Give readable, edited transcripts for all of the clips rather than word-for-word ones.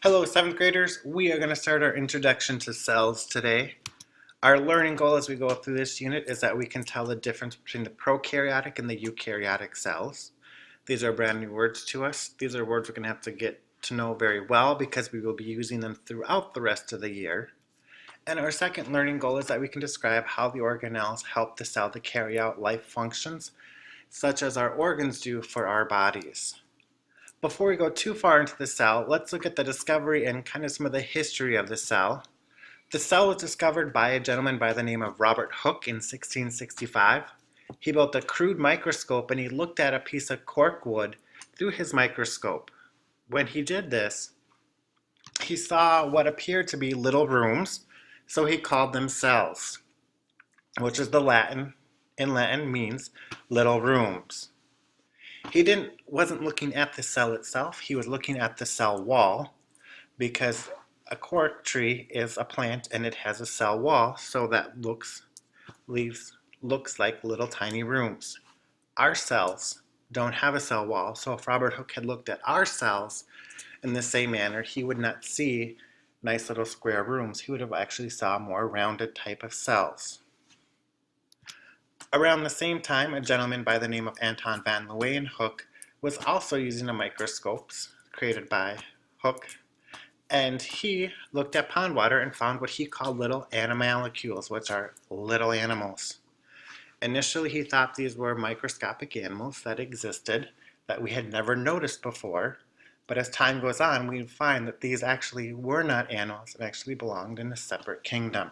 Hello, 7th graders. We are going to start our introduction to cells today. Our learning goal as we go through this unit is that we can tell the difference between the prokaryotic and the eukaryotic cells. These are brand new words to us. These are words we're going to have to get to know very well because we will be using them throughout the rest of the year. And our second learning goal is that we can describe how the organelles help the cell to carry out life functions, such as our organs do for our bodies. Before we go too far into the cell, let's look at the discovery and kind of some of the history of the cell. The cell was discovered by a gentleman by the name of Robert Hooke in 1665. He built a crude microscope and he looked at a piece of cork wood through his microscope. When he did this, he saw what appeared to be little rooms, so he called them cells, which is in Latin means little rooms. He wasn't looking at the cell itself, he was looking at the cell wall, because a cork tree is a plant and it has a cell wall, so that looks like little tiny rooms. Our cells don't have a cell wall, so if Robert Hooke had looked at our cells in the same manner, he would not see nice little square rooms. He would have actually saw more rounded type of cells. Around the same time, a gentleman by the name of Anton van Leeuwenhoek was also using a microscope created by Hooke, and he looked at pond water and found what he called little animalcules, which are little animals. Initially, he thought these were microscopic animals that existed that we had never noticed before, but as time goes on, we find that these actually were not animals and actually belonged in a separate kingdom.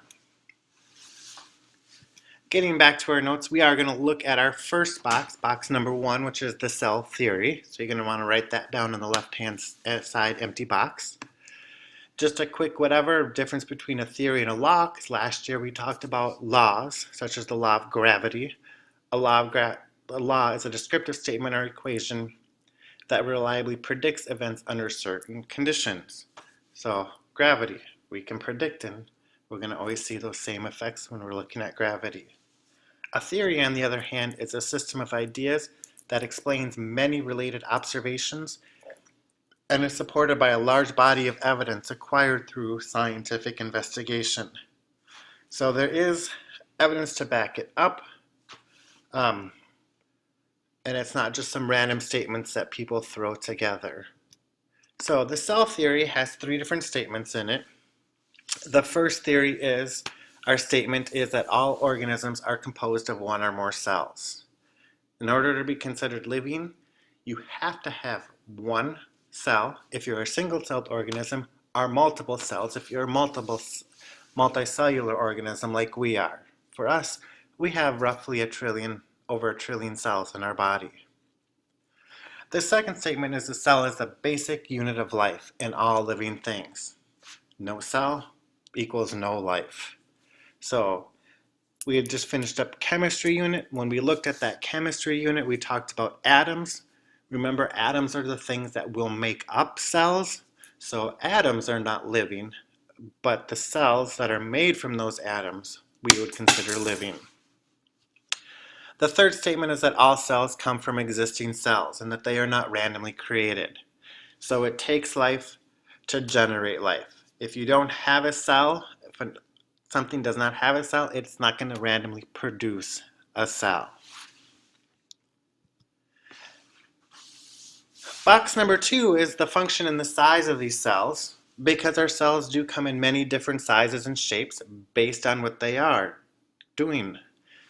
Getting back to our notes, we are going to look at our first box number 1, which is the cell theory. So you're going to want to write that down on the left-hand side empty box. Just a quick difference between a theory and a law, because last year we talked about laws, such as the law of gravity. A law is a descriptive statement or equation that reliably predicts events under certain conditions. So gravity, we can predict, and we're going to always see those same effects when we're looking at gravity. A theory, on the other hand, is a system of ideas that explains many related observations and is supported by a large body of evidence acquired through scientific investigation. So there is evidence to back it up, and it's not just some random statements that people throw together. So the cell theory has 3 different statements in it. The first theory is, our statement is that all organisms are composed of 1 or more cells. In order to be considered living, you have to have 1 cell if you're a single-celled organism, or multiple cells if you're a multicellular organism like we are. For us, we have roughly over a trillion cells in our body. The second statement is the cell is the basic unit of life in all living things. No cell equals no life. So we had just finished up chemistry unit. When we looked at that chemistry unit, we talked about atoms. Remember, atoms are the things that will make up cells. So atoms are not living, but the cells that are made from those atoms we would consider living. The third statement is that all cells come from existing cells and that they are not randomly created. So it takes life to generate life. If you don't have a cell, if something does not have a cell, it's not going to randomly produce a cell. Box number 2 is the function and the size of these cells, because our cells do come in many different sizes and shapes based on what they are doing.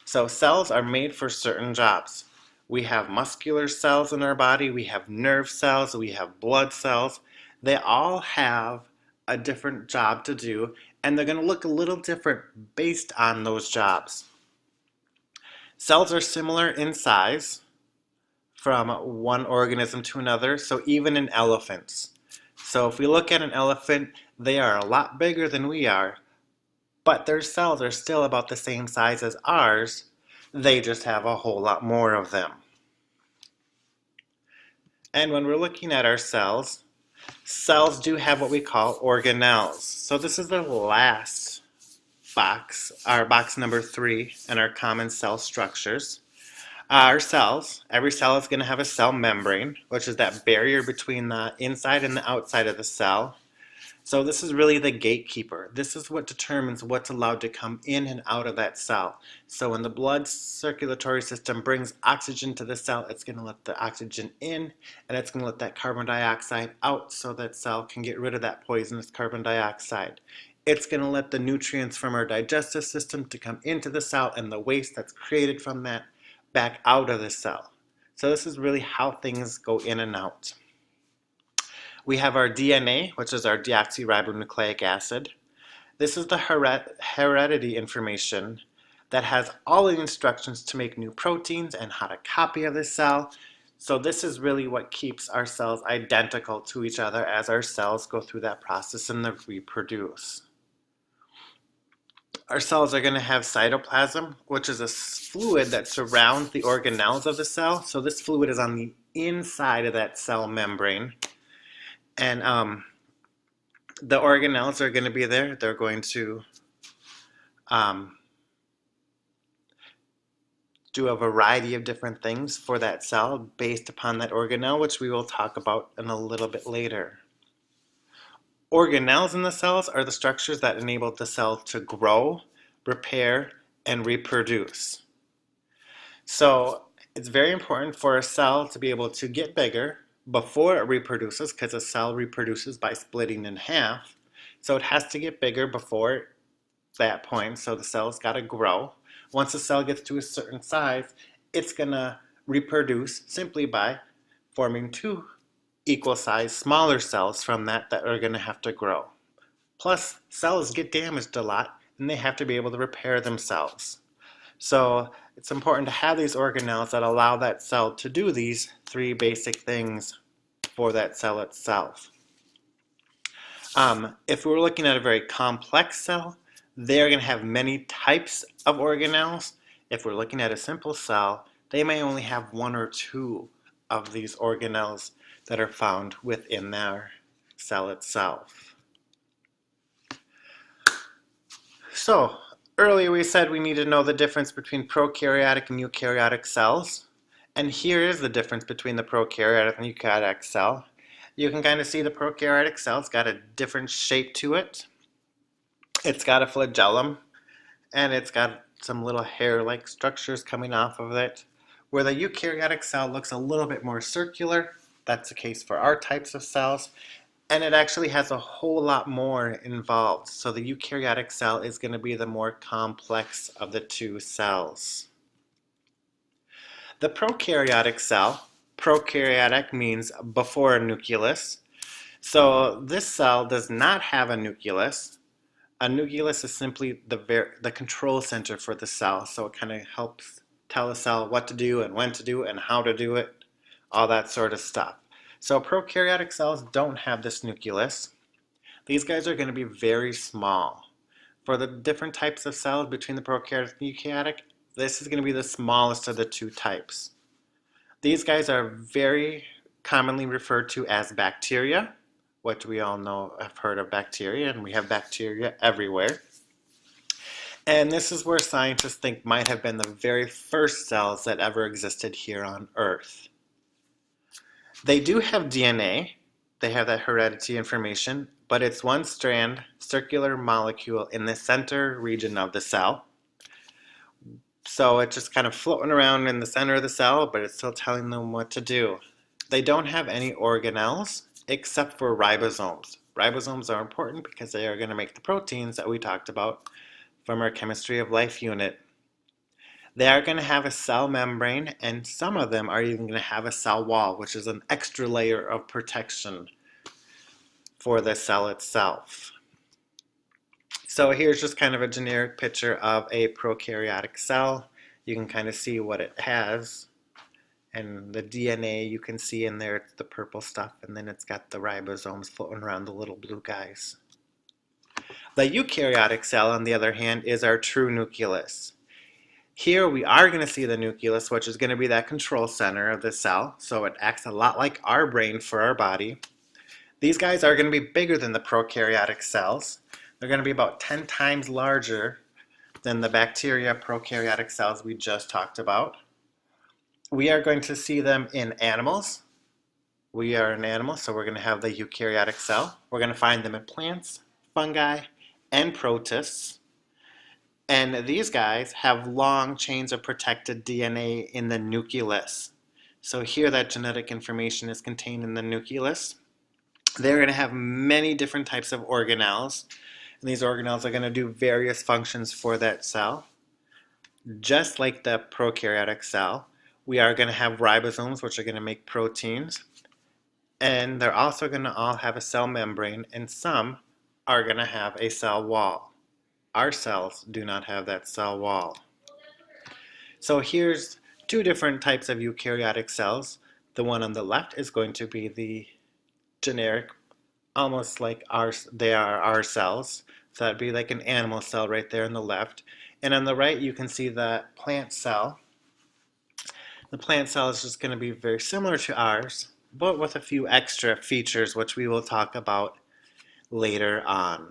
So cells are made for certain jobs. We have muscular cells in our body, we have nerve cells, we have blood cells. They all have a different job to do, and they're going to look a little different based on those jobs. Cells are similar in size from one organism to another, so even in elephants. So if we look at an elephant, they are a lot bigger than we are, but their cells are still about the same size as ours. They just have a whole lot more of them. And when we're looking at our cells do have what we call organelles. So this is the last box, our box number 3, in our common cell structures. Our cells, every cell is going to have a cell membrane, which is that barrier between the inside and the outside of the cell. So this is really the gatekeeper. This is what determines what's allowed to come in and out of that cell. So when the blood circulatory system brings oxygen to the cell, it's going to let the oxygen in, and it's going to let that carbon dioxide out so that cell can get rid of that poisonous carbon dioxide. It's going to let the nutrients from our digestive system to come into the cell and the waste that's created from that back out of the cell. So this is really how things go in and out. We have our DNA, which is our deoxyribonucleic acid. This is the heredity information that has all the instructions to make new proteins and how to copy of the cell. So this is really what keeps our cells identical to each other as our cells go through that process and they reproduce. Our cells are going to have cytoplasm, which is a fluid that surrounds the organelles of the cell. So this fluid is on the inside of that cell membrane. And the organelles are going to be there. They're going to do a variety of different things for that cell based upon that organelle, which we will talk about in a little bit later. Organelles in the cells are the structures that enable the cell to grow, repair, and reproduce. So it's very important for a cell to be able to get bigger before it reproduces, because a cell reproduces by splitting in half. So it has to get bigger before that point, so the cell's got to grow. Once the cell gets to a certain size, it's going to reproduce simply by forming two equal-sized smaller cells from that are going to have to grow. Plus, cells get damaged a lot, and they have to be able to repair themselves. So it's important to have these organelles that allow that cell to do these three basic things for that cell itself. If we're looking at a very complex cell, they're going to have many types of organelles. If we're looking at a simple cell, they may only have one or two of these organelles that are found within their cell itself. So, earlier we said we need to know the difference between prokaryotic and eukaryotic cells. And here is the difference between the prokaryotic and eukaryotic cell. You can kind of see the prokaryotic cell. It's got a different shape to it. It's got a flagellum, and it's got some little hair-like structures coming off of it. Where the eukaryotic cell looks a little bit more circular. That's the case for our types of cells. And it actually has a whole lot more involved. So the eukaryotic cell is going to be the more complex of the two cells. The prokaryotic cell, prokaryotic means before a nucleus. So this cell does not have a nucleus. A nucleus is simply the control center for the cell. So it kind of helps tell the cell what to do and when to do it and how to do it, all that sort of stuff. So prokaryotic cells don't have this nucleus. These guys are going to be very small. For the different types of cells between the prokaryotic and eukaryotic, this is going to be the smallest of the two types. These guys are very commonly referred to as bacteria, which we all know, have heard of bacteria, and we have bacteria everywhere. And this is where scientists think might have been the very first cells that ever existed here on Earth. They do have DNA, they have that heredity information, but it's one strand circular molecule in the center region of the cell. So it's just kind of floating around in the center of the cell, but it's still telling them what to do. They don't have any organelles except for ribosomes. Ribosomes are important because they are going to make the proteins that we talked about from our chemistry of life unit. They are going to have a cell membrane, and some of them are even going to have a cell wall, which is an extra layer of protection for the cell itself. So here's just kind of a generic picture of a prokaryotic cell. You can kind of see what it has. And the DNA you can see in there, it's the purple stuff, and then it's got the ribosomes floating around the little blue guys. The eukaryotic cell, on the other hand, is our true nucleus. Here we are going to see the nucleus, which is going to be that control center of the cell. So it acts a lot like our brain for our body. These guys are going to be bigger than the prokaryotic cells. They're going to be about 10 times larger than the bacteria prokaryotic cells we just talked about. We are going to see them in animals. We are an animal, so we're going to have the eukaryotic cell. We're going to find them in plants, fungi, and protists. And these guys have long chains of protected DNA in the nucleus. So here that genetic information is contained in the nucleus. They're going to have many different types of organelles. And these organelles are going to do various functions for that cell. Just like the prokaryotic cell, we are going to have ribosomes, which are going to make proteins. And they're also going to all have a cell membrane, and some are going to have a cell wall. Our cells do not have that cell wall. So here's two different types of eukaryotic cells. The one on the left is going to be the generic, almost like they are our cells. So that'd be like an animal cell right there on the left. And on the right, you can see the plant cell. The plant cell is just going to be very similar to ours, but with a few extra features, which we will talk about later on.